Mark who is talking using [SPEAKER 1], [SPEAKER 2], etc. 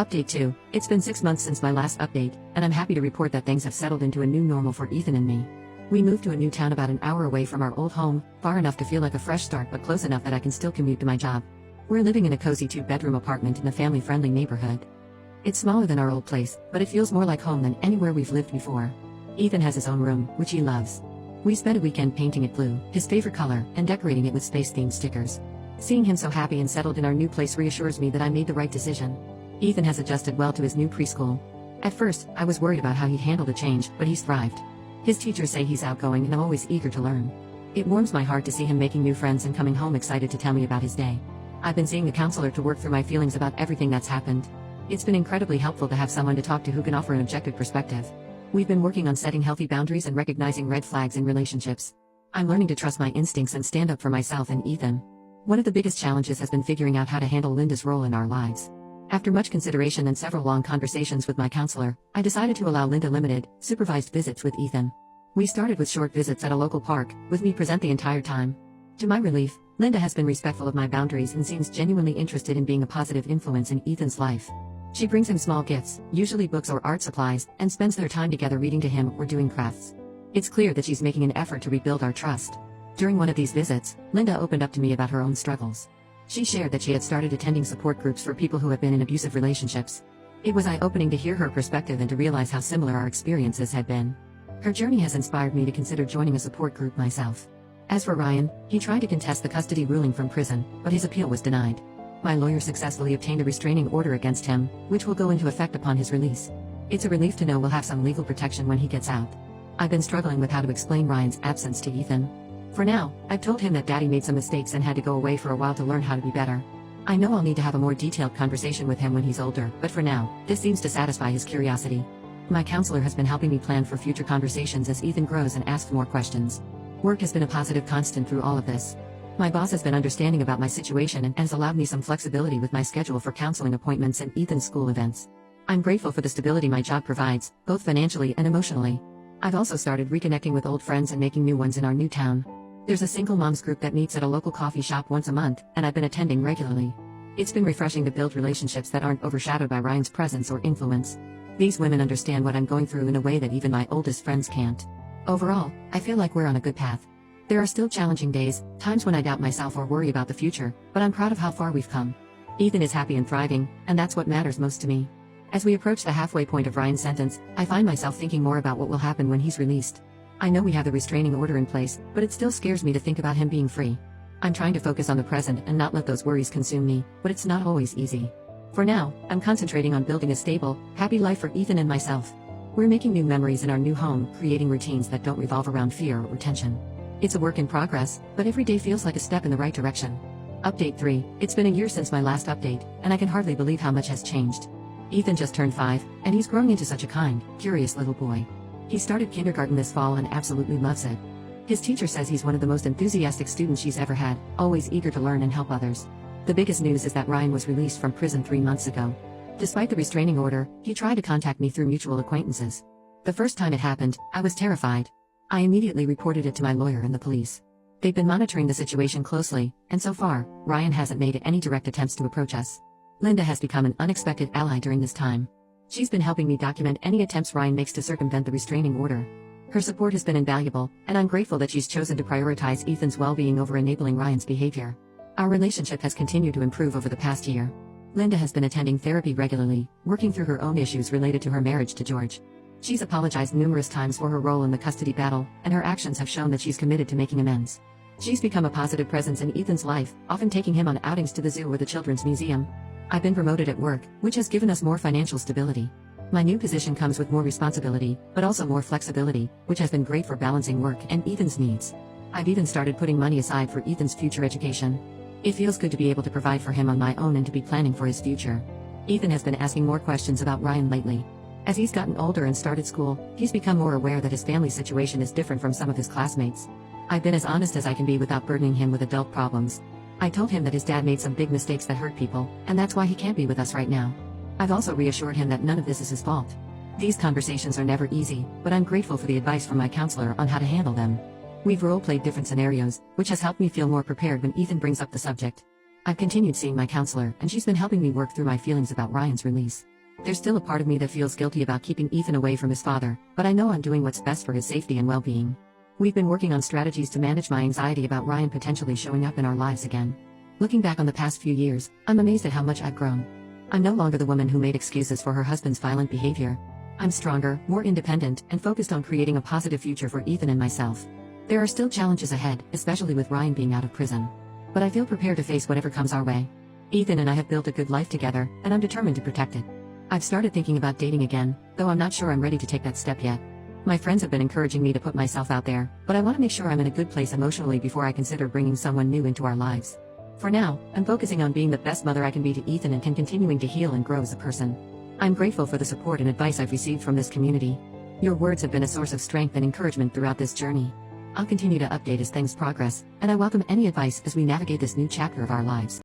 [SPEAKER 1] Update 2. It's been 6 months since my last update, and I'm happy to report that things have settled into a new normal for Ethan and me. We moved to a new town about an hour away from our old home, far enough to feel like a fresh start but close enough that I can still commute to my job. We're living in a cozy 2-bedroom apartment in a family-friendly neighborhood. It's smaller than our old place, but it feels more like home than anywhere we've lived before. Ethan has his own room, which he loves. We spent a weekend painting it blue, his favorite color, and decorating it with space-themed stickers. Seeing him so happy and settled in our new place reassures me that I made the right decision. Ethan has adjusted well to his new preschool. At first, I was worried about how he'd handle the change, but he's thrived. His teachers say he's outgoing and I'm always eager to learn. It warms my heart to see him making new friends and coming home excited to tell me about his day. I've been seeing a counselor to work through my feelings about everything that's happened. It's been incredibly helpful to have someone to talk to who can offer an objective perspective. We've been working on setting healthy boundaries and recognizing red flags in relationships. I'm learning to trust my instincts and stand up for myself and Ethan. One of the biggest challenges has been figuring out how to handle Linda's role in our lives. After much consideration and several long conversations with my counselor, I decided to allow Linda limited, supervised visits with Ethan. We started with short visits at a local park, with me present the entire time. To my relief, Linda has been respectful of my boundaries and seems genuinely interested in being a positive influence in Ethan's life. She brings him small gifts, usually books or art supplies, and spends their time together reading to him or doing crafts. It's clear that she's making an effort to rebuild our trust. During one of these visits, Linda opened up to me about her own struggles. She shared that she had started attending support groups for people who have been in abusive relationships. It was eye-opening to hear her perspective and to realize how similar our experiences had been. Her journey has inspired me to consider joining a support group myself. As for Ryan, he tried to contest the custody ruling from prison, but his appeal was denied. My lawyer successfully obtained a restraining order against him, which will go into effect upon his release. It's a relief to know we'll have some legal protection when he gets out. I've been struggling with how to explain Ryan's absence to Ethan. For now, I've told him that Daddy made some mistakes and had to go away for a while to learn how to be better. I know I'll need to have a more detailed conversation with him when he's older, but for now, this seems to satisfy his curiosity. My counselor has been helping me plan for future conversations as Ethan grows and asks more questions. Work has been a positive constant through all of this. My boss has been understanding about my situation and has allowed me some flexibility with my schedule for counseling appointments and Ethan's school events. I'm grateful for the stability my job provides, both financially and emotionally. I've also started reconnecting with old friends and making new ones in our new town. There's a single moms group that meets at a local coffee shop once a month, and I've been attending regularly. It's been refreshing to build relationships that aren't overshadowed by Ryan's presence or influence. These women understand what I'm going through in a way that even my oldest friends can't. Overall, I feel like we're on a good path. There are still challenging days, times when I doubt myself or worry about the future, but I'm proud of how far we've come. Ethan is happy and thriving, and that's what matters most to me. As we approach the halfway point of Ryan's sentence, I find myself thinking more about what will happen when he's released. I know we have the restraining order in place, but it still scares me to think about him being free. I'm trying to focus on the present and not let those worries consume me, but it's not always easy. For now, I'm concentrating on building a stable, happy life for Ethan and myself. We're making new memories in our new home, creating routines that don't revolve around fear or tension. It's a work in progress, but every day feels like a step in the right direction. Update 3. It's been a year since my last update, and I can hardly believe how much has changed. Ethan just turned 5, and he's growing into such a kind, curious little boy. He started kindergarten this fall and absolutely loves it. His teacher says he's one of the most enthusiastic students she's ever had, always eager to learn and help others. The biggest news is that Ryan was released from prison 3 months ago. Despite the restraining order, he tried to contact me through mutual acquaintances. The first time it happened, I was terrified. I immediately reported it to my lawyer and the police. They've been monitoring the situation closely, and so far, Ryan hasn't made any direct attempts to approach us. Linda has become an unexpected ally during this time. She's been helping me document any attempts Ryan makes to circumvent the restraining order. Her support has been invaluable, and I'm grateful that she's chosen to prioritize Ethan's well-being over enabling Ryan's behavior. Our relationship has continued to improve over the past year. Linda has been attending therapy regularly, working through her own issues related to her marriage to George. She's apologized numerous times for her role in the custody battle, and her actions have shown that she's committed to making amends. She's become a positive presence in Ethan's life, often taking him on outings to the zoo or the children's museum. I've been promoted at work, which has given us more financial stability. My new position comes with more responsibility, but also more flexibility, which has been great for balancing work and Ethan's needs. I've even started putting money aside for Ethan's future education. It feels good to be able to provide for him on my own and to be planning for his future. Ethan has been asking more questions about Ryan lately. As he's gotten older and started school, he's become more aware that his family situation is different from some of his classmates. I've been as honest as I can be without burdening him with adult problems. I told him that his dad made some big mistakes that hurt people, and that's why he can't be with us right now. I've also reassured him that none of this is his fault. These conversations are never easy, but I'm grateful for the advice from my counselor on how to handle them. We've role-played different scenarios, which has helped me feel more prepared when Ethan brings up the subject. I've continued seeing my counselor, and she's been helping me work through my feelings about Ryan's release. There's still a part of me that feels guilty about keeping Ethan away from his father, but I know I'm doing what's best for his safety and well-being. We've been working on strategies to manage my anxiety about Ryan potentially showing up in our lives again. Looking back on the past few years, I'm amazed at how much I've grown. I'm no longer the woman who made excuses for her husband's violent behavior. I'm stronger, more independent, and focused on creating a positive future for Ethan and myself. There are still challenges ahead, especially with Ryan being out of prison. But I feel prepared to face whatever comes our way. Ethan and I have built a good life together, and I'm determined to protect it. I've started thinking about dating again, though I'm not sure I'm ready to take that step yet. My friends have been encouraging me to put myself out there, but I want to make sure I'm in a good place emotionally before I consider bringing someone new into our lives. For now, I'm focusing on being the best mother I can be to Ethan and continuing to heal and grow as a person. I'm grateful for the support and advice I've received from this community. Your words have been a source of strength and encouragement throughout this journey. I'll continue to update as things progress, and I welcome any advice as we navigate this new chapter of our lives.